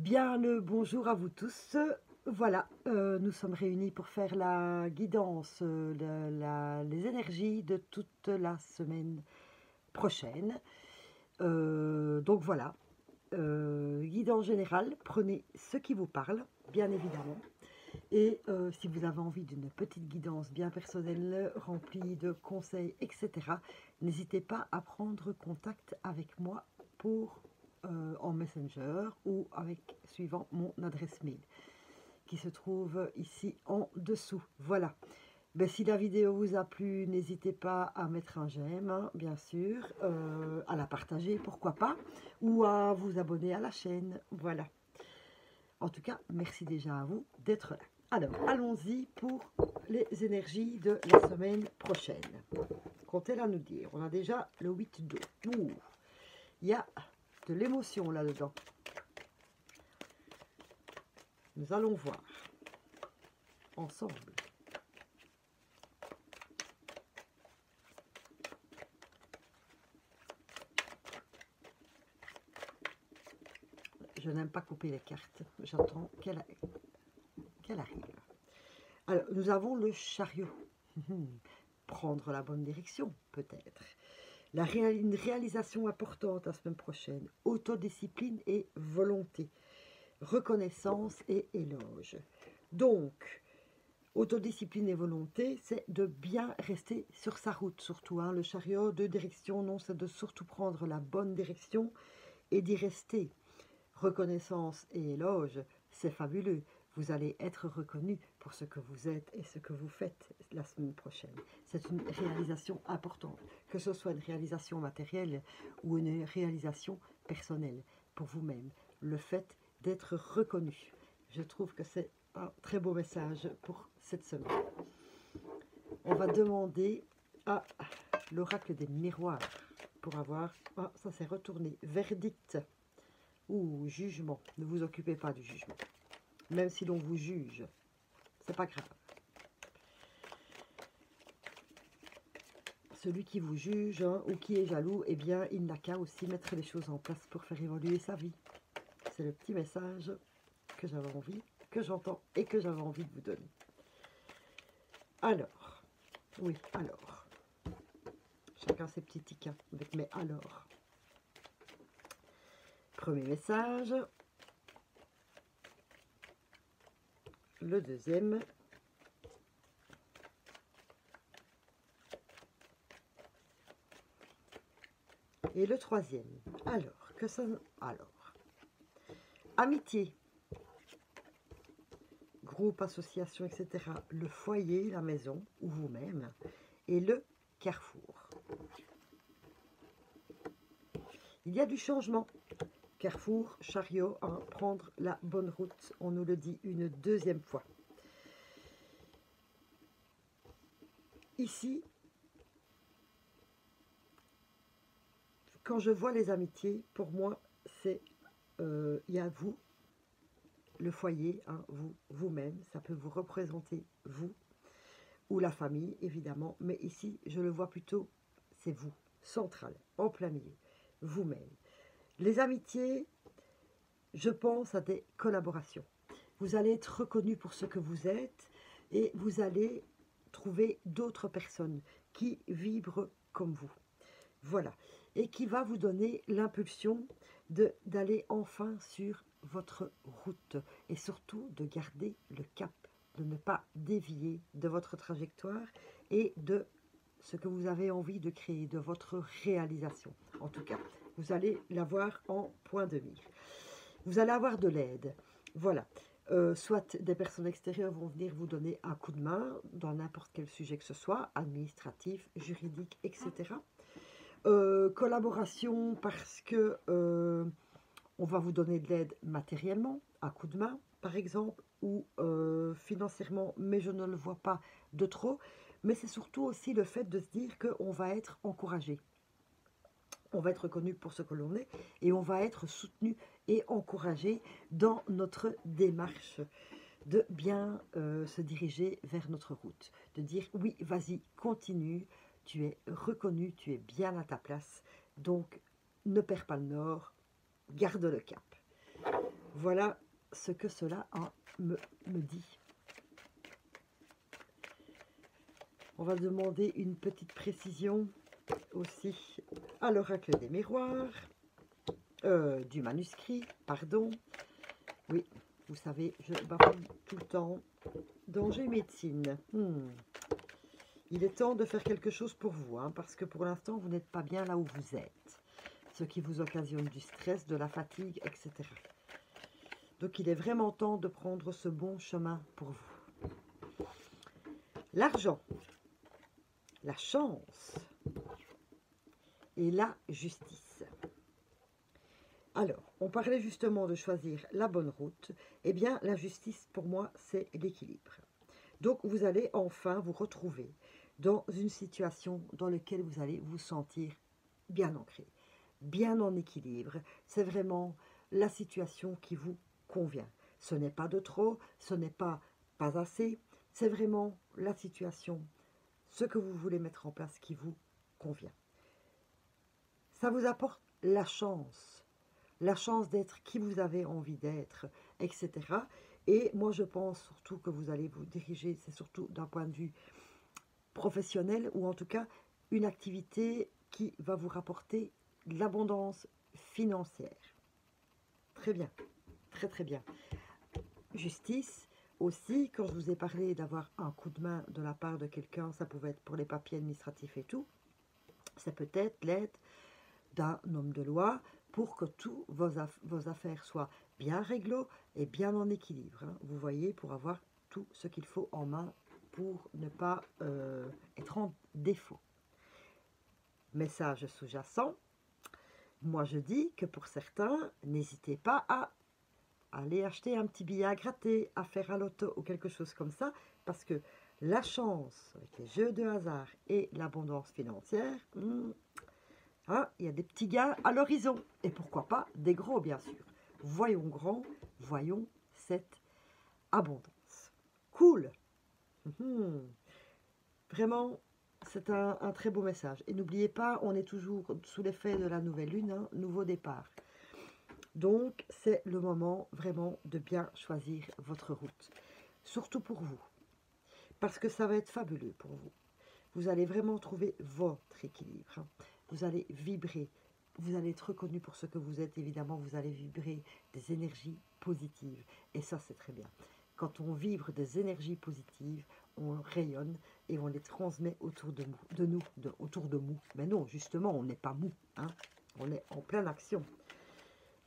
Bien le bonjour à vous tous. Voilà, nous sommes réunis pour faire la guidance, les énergies de toute la semaine prochaine. Donc voilà, guidance générale, prenez ce qui vous parle, bien évidemment. Et si vous avez envie d'une petite guidance bien personnelle, remplie de conseils, etc., n'hésitez pas à prendre contact avec moi en Messenger ou suivant mon adresse mail qui se trouve ici en dessous. Voilà. Ben, si la vidéo vous a plu, n'hésitez pas à mettre un j'aime, hein, bien sûr, à la partager, pourquoi pas, ou à vous abonner à la chaîne. Voilà. En tout cas, merci déjà à vous d'être là. Alors, allons-y pour les énergies de la semaine prochaine. Comptez là nous dire. On a déjà le 8 d'eau. Il y a de l'émotion là-dedans. Nous allons voir ensemble. Je n'aime pas couper les cartes. J'attends qu'elle arrive. Alors, nous avons le chariot. Prendre la bonne direction, peut-être. Une réalisation importante la semaine prochaine. Autodiscipline et volonté. Reconnaissance et éloge. Donc, autodiscipline et volonté, c'est de bien rester sur sa route, surtout. Hein, le chariot de direction, non, c'est de surtout prendre la bonne direction et d'y rester. Reconnaissance et éloge, c'est fabuleux. Vous allez être reconnu pour ce que vous êtes et ce que vous faites la semaine prochaine. C'est une réalisation importante, que ce soit une réalisation matérielle ou une réalisation personnelle pour vous-même. Le fait d'être reconnu. Je trouve que c'est un très beau message pour cette semaine. On va demander à l'oracle des miroirs pour avoir... Ah, ça s'est retourné. Verdict. Ou jugement. Ne vous occupez pas du jugement. Même si l'on vous juge, c'est pas grave. Celui qui vous juge, hein, ou qui est jaloux, eh bien, il n'a qu'à aussi mettre les choses en place pour faire évoluer sa vie. C'est le petit message que j'avais envie, que j'entends et que j'avais envie de vous donner. Alors, oui, alors. Chacun ses petits tickets avec mes alors. Premier message. Le deuxième. Et le troisième. Alors, que ça... Alors, amitié. Groupe, association, etc. Le foyer, la maison, ou vous-même. Et le carrefour. Il y a du changement. Carrefour, chariot, hein, prendre la bonne route. On nous le dit une deuxième fois. Ici, quand je vois les amitiés, pour moi, c'est il y a vous, le foyer, hein, vous-même, ça peut vous représenter vous, ou la famille, évidemment, mais ici, je le vois plutôt, c'est vous, central, en plein milieu, vous-même. Les amitiés, je pense à des collaborations. Vous allez être reconnu pour ce que vous êtes et vous allez trouver d'autres personnes qui vibrent comme vous. Voilà. Et qui va vous donner l'impulsion d'aller enfin sur votre route et surtout de garder le cap, de ne pas dévier de votre trajectoire et de ce que vous avez envie de créer, de votre réalisation. En tout cas, vous allez l'avoir en point de mire. Vous allez avoir de l'aide. Voilà. Soit des personnes extérieures vont venir vous donner un coup de main dans n'importe quel sujet que ce soit, administratif, juridique, etc. Collaboration parce que on va vous donner de l'aide matériellement, un coup de main par exemple, ou financièrement, mais je ne le vois pas de trop. Mais c'est surtout aussi le fait de se dire qu'on va être encouragé. On va être reconnu pour ce que l'on est et on va être soutenu et encouragé dans notre démarche de bien se diriger vers notre route. De dire oui, vas-y, continue, tu es reconnu, tu es bien à ta place, donc ne perds pas le nord, garde le cap. Voilà ce que cela me dit. On va demander une petite précision aussi à l'oracle des miroirs, du manuscrit, pardon. Oui, vous savez, je bafoue tout le temps. Danger médecine. Il est temps de faire quelque chose pour vous, hein, parce que pour l'instant, vous n'êtes pas bien là où vous êtes. Ce qui vous occasionne du stress, de la fatigue, etc. Donc, il est vraiment temps de prendre ce bon chemin pour vous. L'argent, la chance et la justice. Alors, on parlait justement de choisir la bonne route. Eh bien, la justice, pour moi, c'est l'équilibre. Donc, vous allez enfin vous retrouver dans une situation dans laquelle vous allez vous sentir bien ancré, bien en équilibre. C'est vraiment la situation qui vous convient. Ce n'est pas de trop, ce n'est pas assez. C'est vraiment la situation, ce que vous voulez mettre en place qui vous convient. Ça vous apporte la chance d'être qui vous avez envie d'être, etc. Et moi, je pense surtout que vous allez vous diriger, c'est surtout d'un point de vue professionnel, ou en tout cas, une activité qui va vous rapporter de l'abondance financière. Très bien, très très bien. Justice, aussi, quand je vous ai parlé d'avoir un coup de main de la part de quelqu'un, ça pouvait être pour les papiers administratifs et tout, ça peut être l'aide d'un homme de loi pour que tous vos affaires soient bien réglo et bien en équilibre. Hein. Vous voyez, pour avoir tout ce qu'il faut en main pour ne pas être en défaut. Message sous-jacent. Moi, je dis que pour certains, n'hésitez pas à aller acheter un petit billet à gratter, à faire à l'auto ou quelque chose comme ça, parce que la chance, avec les jeux de hasard et l'abondance financière, hein, il y a des petits gains à l'horizon. Et pourquoi pas des gros, bien sûr. Voyons grand, voyons cette abondance. Cool. Vraiment, c'est un très beau message. Et n'oubliez pas, on est toujours sous l'effet de la nouvelle lune, hein, nouveau départ. Donc, c'est le moment vraiment de bien choisir votre route. Surtout pour vous. Parce que ça va être fabuleux pour vous. Vous allez vraiment trouver votre équilibre. Hein. Vous allez vibrer. Vous allez être reconnu pour ce que vous êtes. Évidemment, vous allez vibrer des énergies positives. Et ça, c'est très bien. Quand on vibre des énergies positives, on rayonne et on les transmet autour de nous. Autour de nous. Mais non, justement, on n'est pas mou. Hein. On est en pleine action.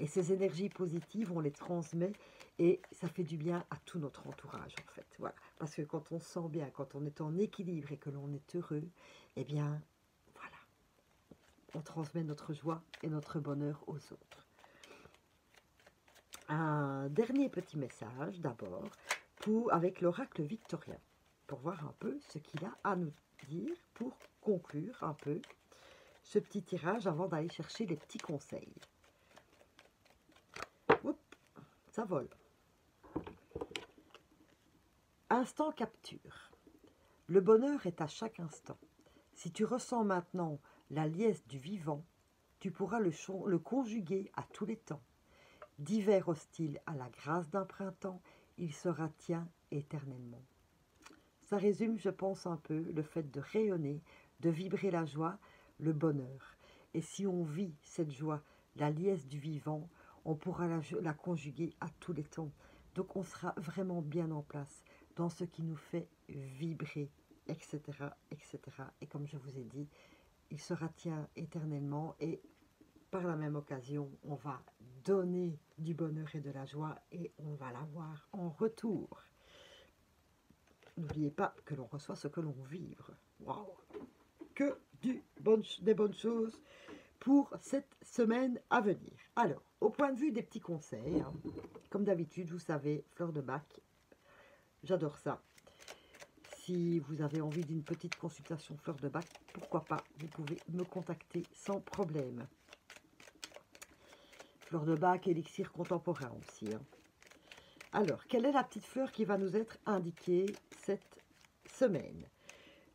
Et ces énergies positives, on les transmet et ça fait du bien à tout notre entourage, en fait. Voilà. Parce que quand on se sent bien, quand on est en équilibre et que l'on est heureux, eh bien, voilà. On transmet notre joie et notre bonheur aux autres. Un dernier petit message, d'abord, avec l'oracle victorien, pour voir un peu ce qu'il a à nous dire, pour conclure un peu ce petit tirage avant d'aller chercher les petits conseils. Oups, ça vole. Instant capture. Le bonheur est à chaque instant. Si tu ressens maintenant la liesse du vivant, tu pourras le conjuguer à tous les temps. D'hiver hostile à la grâce d'un printemps, il sera tien éternellement. Ça résume, je pense, un peu le fait de rayonner, de vibrer la joie, le bonheur. Et si on vit cette joie, la liesse du vivant, on pourra la conjuguer à tous les temps. Donc on sera vraiment bien en place dans ce qui nous fait vibrer, etc., etc. Et comme je vous ai dit, il sera tien éternellement et par la même occasion, on va donner du bonheur et de la joie et on va l'avoir en retour. N'oubliez pas que l'on reçoit ce que l'on vibre. Waouh! Que des bonnes choses pour cette semaine à venir. Alors, au point de vue des petits conseils, hein, comme d'habitude, vous savez, fleur de bac, j'adore ça. Si vous avez envie d'une petite consultation fleur de bac, pourquoi pas, vous pouvez me contacter sans problème. Fleur de bac, élixir contemporain aussi. Hein. Alors, quelle est la petite fleur qui va nous être indiquée cette semaine?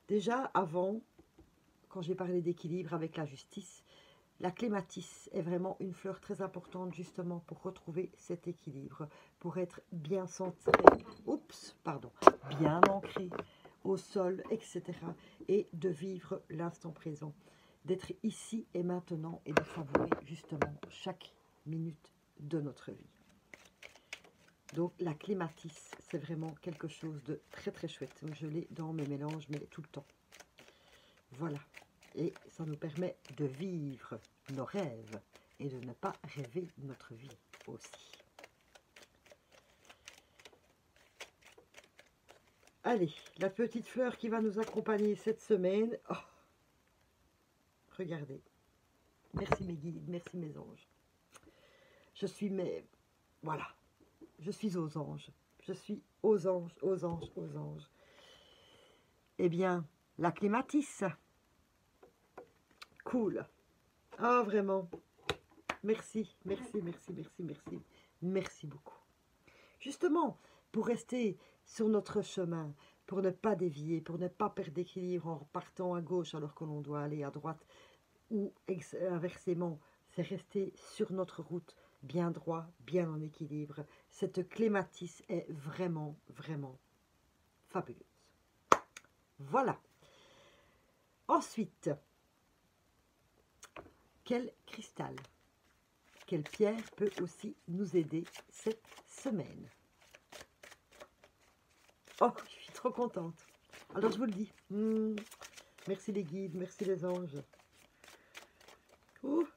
Déjà, avant, quand j'ai parlé d'équilibre avec la justice, la clématisse est vraiment une fleur très importante justement pour retrouver cet équilibre, pour être bien centré, oups, pardon, bien ancré au sol, etc. Et de vivre l'instant présent, d'être ici et maintenant et de savourer justement chaque minute de notre vie. Donc la clématisse, c'est vraiment quelque chose de très très chouette. Je l'ai dans mes mélanges, mais tout le temps. Voilà. Et ça nous permet de vivre nos rêves et de ne pas rêver notre vie aussi. Allez, la petite fleur qui va nous accompagner cette semaine. Oh, regardez. Merci mes guides, merci mes anges. Je suis voilà. Je suis aux anges. Je suis aux anges, aux anges, aux anges. Eh bien, la clématisse. Cool. Ah, vraiment. Merci, merci, merci, merci, merci. Merci beaucoup. Justement, pour rester sur notre chemin, pour ne pas dévier, pour ne pas perdre d'équilibre en partant à gauche alors que l'on doit aller à droite, ou inversement, c'est rester sur notre route, bien droit, bien en équilibre. Cette clématisse est vraiment, vraiment fabuleuse. Voilà. Ensuite, quel cristal, quelle pierre peut aussi nous aider cette semaine? Oh, je suis trop contente. Alors, je vous le dis. Merci les guides, merci les anges. Ouh.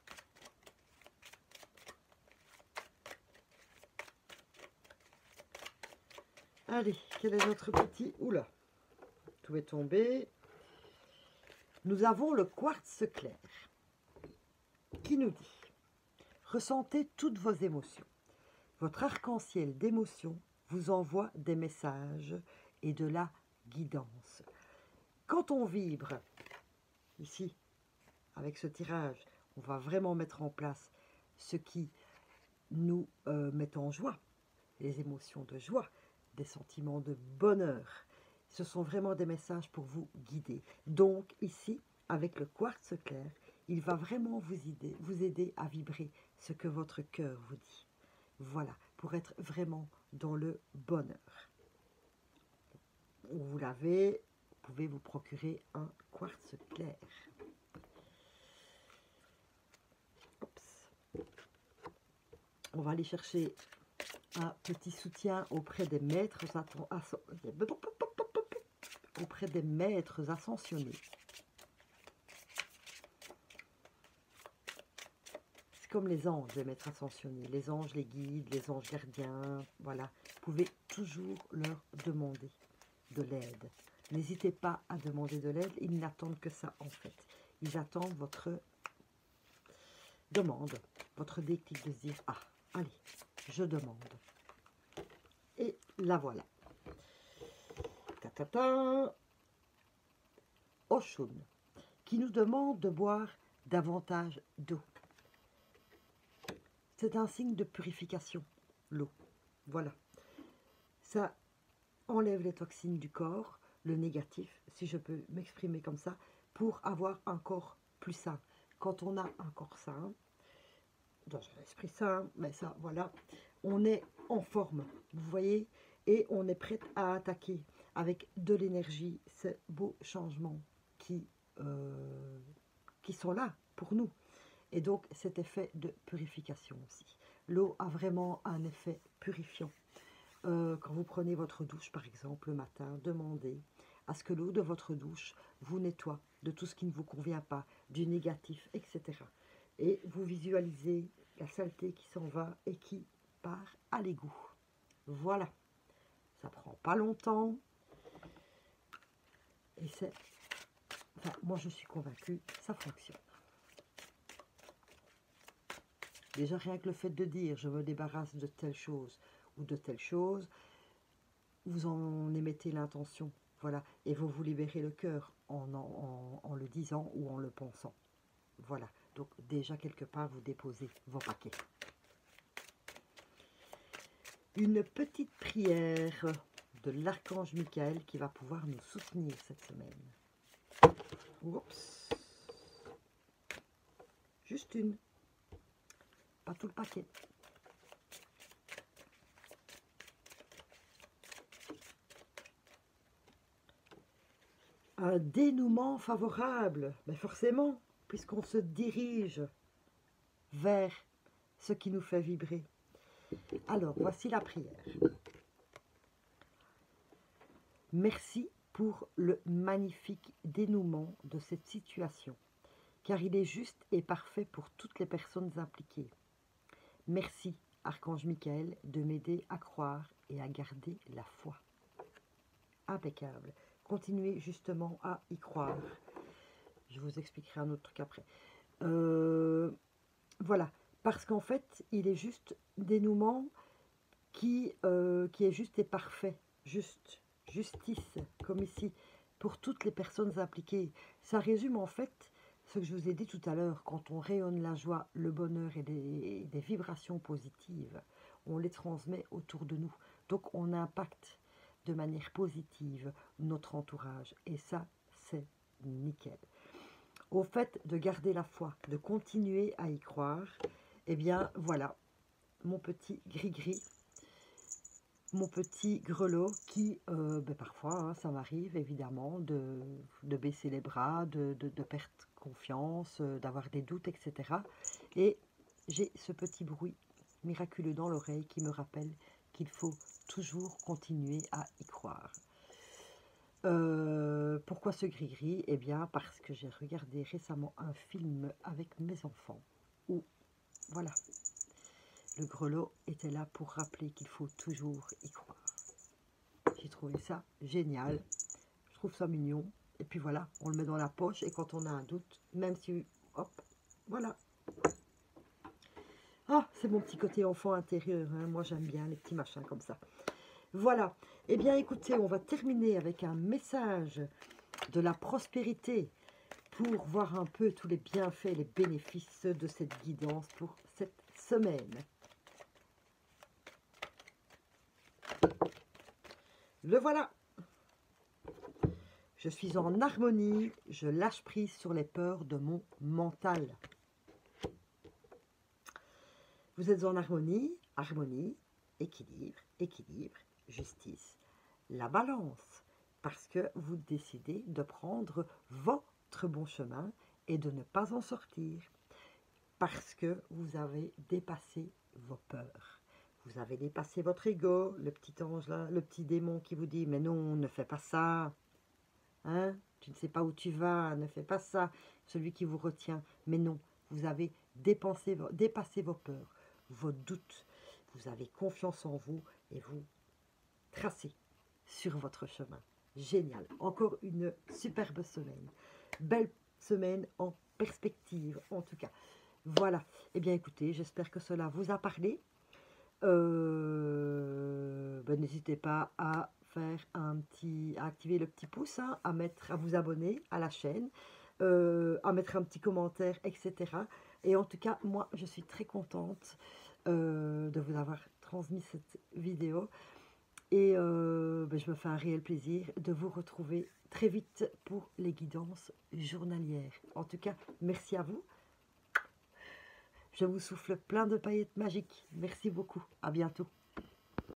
Allez, quel est notre petit... Oula, tout est tombé. Nous avons le quartz clair qui nous dit: ressentez toutes vos émotions. Votre arc-en-ciel d'émotions vous envoie des messages et de la guidance. Quand on vibre, ici, avec ce tirage, on va vraiment mettre en place ce qui nous met en joie, les émotions de joie, des sentiments de bonheur. Ce sont vraiment des messages pour vous guider. Donc ici, avec le quartz clair, il va vraiment vous aider à vibrer ce que votre cœur vous dit. Voilà, pour être vraiment dans le bonheur. Vous l'avez, vous pouvez vous procurer un quartz clair. Oups. On va aller chercher un petit soutien auprès des maîtres ascensionnés. C'est comme les anges, les maîtres ascensionnés, les anges, les guides, les anges gardiens, voilà. Vous pouvez toujours leur demander de l'aide. N'hésitez pas à demander de l'aide, ils n'attendent que ça en fait. Ils attendent votre demande, votre déclic de se dire: ah, allez, je demande. Et la voilà. Oshun, qui nous demande de boire davantage d'eau. C'est un signe de purification, l'eau. Voilà. Ça enlève les toxines du corps, le négatif, si je peux m'exprimer comme ça, pour avoir un corps plus sain. Quand on a un corps sain, dans un esprit sain, mais ça, voilà, on est en forme, vous voyez, et on est prêt à attaquer avec de l'énergie ces beaux changements qui sont là pour nous. Et donc cet effet de purification aussi. L'eau a vraiment un effet purifiant. Quand vous prenez votre douche par exemple le matin, demandez à ce que l'eau de votre douche vous nettoie de tout ce qui ne vous convient pas, du négatif, etc. Et vous visualisez la saleté qui s'en va et qui part à l'égout. Voilà, ça prend pas longtemps et c'est, enfin, moi je suis convaincue, ça fonctionne. Déjà rien que le fait de dire je me débarrasse de telle chose ou de telle chose, vous en émettez l'intention, voilà, et vous vous libérez le cœur en le disant ou en le pensant. Voilà, donc déjà quelque part vous déposez vos paquets. Une petite prière de l'archange Michael qui va pouvoir nous soutenir cette semaine. Oups. Juste une. Pas tout le paquet. Un dénouement favorable, mais forcément, puisqu'on se dirige vers ce qui nous fait vibrer. Alors, voici la prière. Merci pour le magnifique dénouement de cette situation, car il est juste et parfait pour toutes les personnes impliquées. Merci, Archange Michael, de m'aider à croire et à garder la foi. Impeccable. Continuez justement à y croire. Je vous expliquerai un autre truc après. Voilà, parce qu'en fait, il est juste dénouement qui est juste et parfait. Justice, comme ici, pour toutes les personnes impliquées. Ça résume en fait ce que je vous ai dit tout à l'heure. Quand on rayonne la joie, le bonheur et des vibrations positives, on les transmet autour de nous. Donc on impacte de manière positive notre entourage. Et ça, c'est nickel. Au fait de garder la foi, de continuer à y croire, eh bien voilà, mon petit gris-gris, mon petit grelot qui, parfois, hein, ça m'arrive évidemment de baisser les bras, de perdre confiance, d'avoir des doutes, etc. Et j'ai ce petit bruit miraculeux dans l'oreille qui me rappelle qu'il faut toujours continuer à y croire. Pourquoi ce gris-gris? Eh bien, parce que j'ai regardé récemment un film avec mes enfants où, voilà, le grelot était là pour rappeler qu'il faut toujours y croire. J'ai trouvé ça génial, je trouve ça mignon. Et puis voilà, on le met dans la poche et quand on a un doute, même si, hop, voilà. Ah, c'est mon petit côté enfant intérieur, hein. Moi j'aime bien les petits machins comme ça. Voilà, eh bien écoutez, on va terminer avec un message de la prospérité pour voir un peu tous les bienfaits et les bénéfices de cette guidance pour cette semaine. Le voilà. Je suis en harmonie, je lâche prise sur les peurs de mon mental. Vous êtes en harmonie, harmonie, équilibre, équilibre, justice, la balance, parce que vous décidez de prendre votre bon chemin et de ne pas en sortir, parce que vous avez dépassé vos peurs. Vous avez dépassé votre ego, le petit ange là, le petit démon qui vous dit « Mais non, ne fais pas ça, hein, tu ne sais pas où tu vas, ne fais pas ça. » Celui qui vous retient. Mais non, vous avez dépassé vos peurs, vos doutes. Vous avez confiance en vous et vous tracez sur votre chemin. Génial. Encore une superbe semaine. Belle semaine en perspective, en tout cas. Voilà. Eh bien, écoutez, j'espère que cela vous a parlé. N'hésitez pas à faire à activer le petit pouce, hein, à vous abonner à la chaîne, à mettre un petit commentaire, etc. Et en tout cas, moi, je suis très contente de vous avoir transmis cette vidéo. Et je me fais un réel plaisir de vous retrouver très vite pour les guidances journalières. En tout cas, merci à vous. Je vous souffle plein de paillettes magiques. Merci beaucoup. À bientôt.